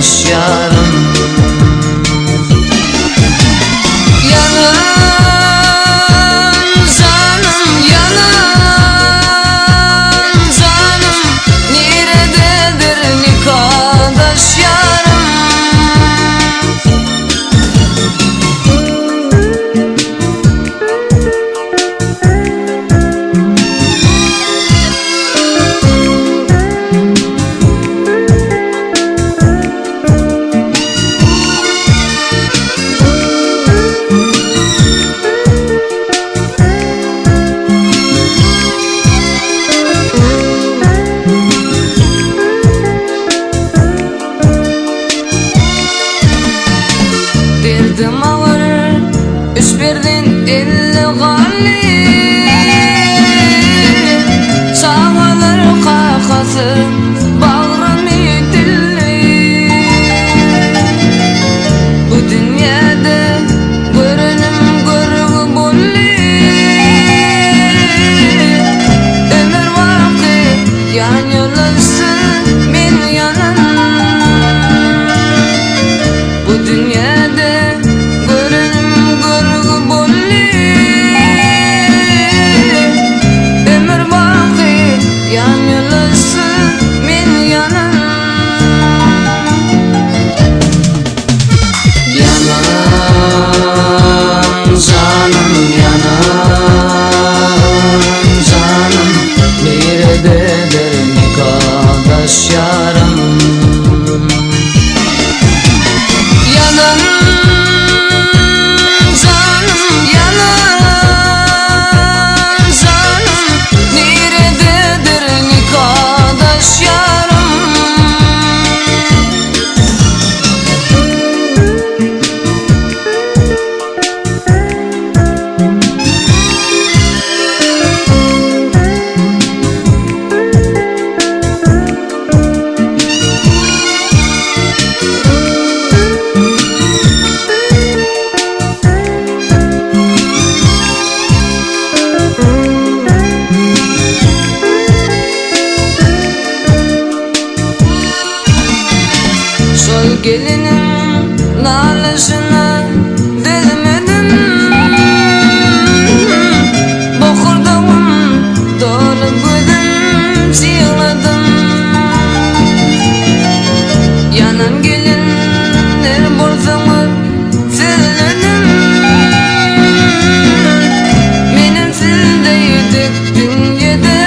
nikahdaş yarım. Verdim ağır, üç verdin 50 gali. Çağılır kakası, bağrını dilli. Bu dünyada görünüm görgü bolli. Ömür vakit yan yolasın men yanım. Bu dünyada yarım. Yanan canım, yanan canım, nerededir nikahdaş yarım. Sol gelinin nalışını dizmedim. Bokurdağım dolu gözüm çığladım. Yanan gelinler bolsanız sizledim. Menim sizdeydik dünyada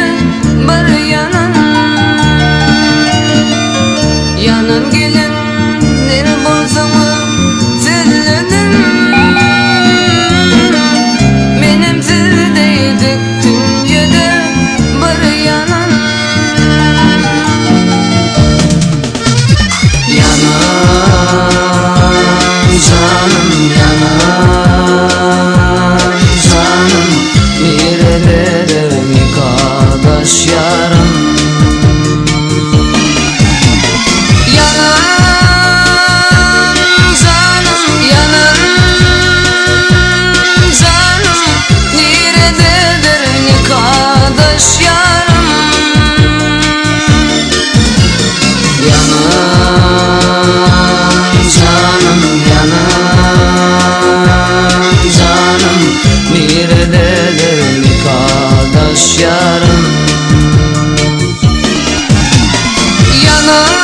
bir yanan. Yanan gelin benim sizdeydik dünyada bir yanan. Yanan canım, yanan canım, nerededir nikahdaş yarım. Nerededir nikahdaş yarım. Yanan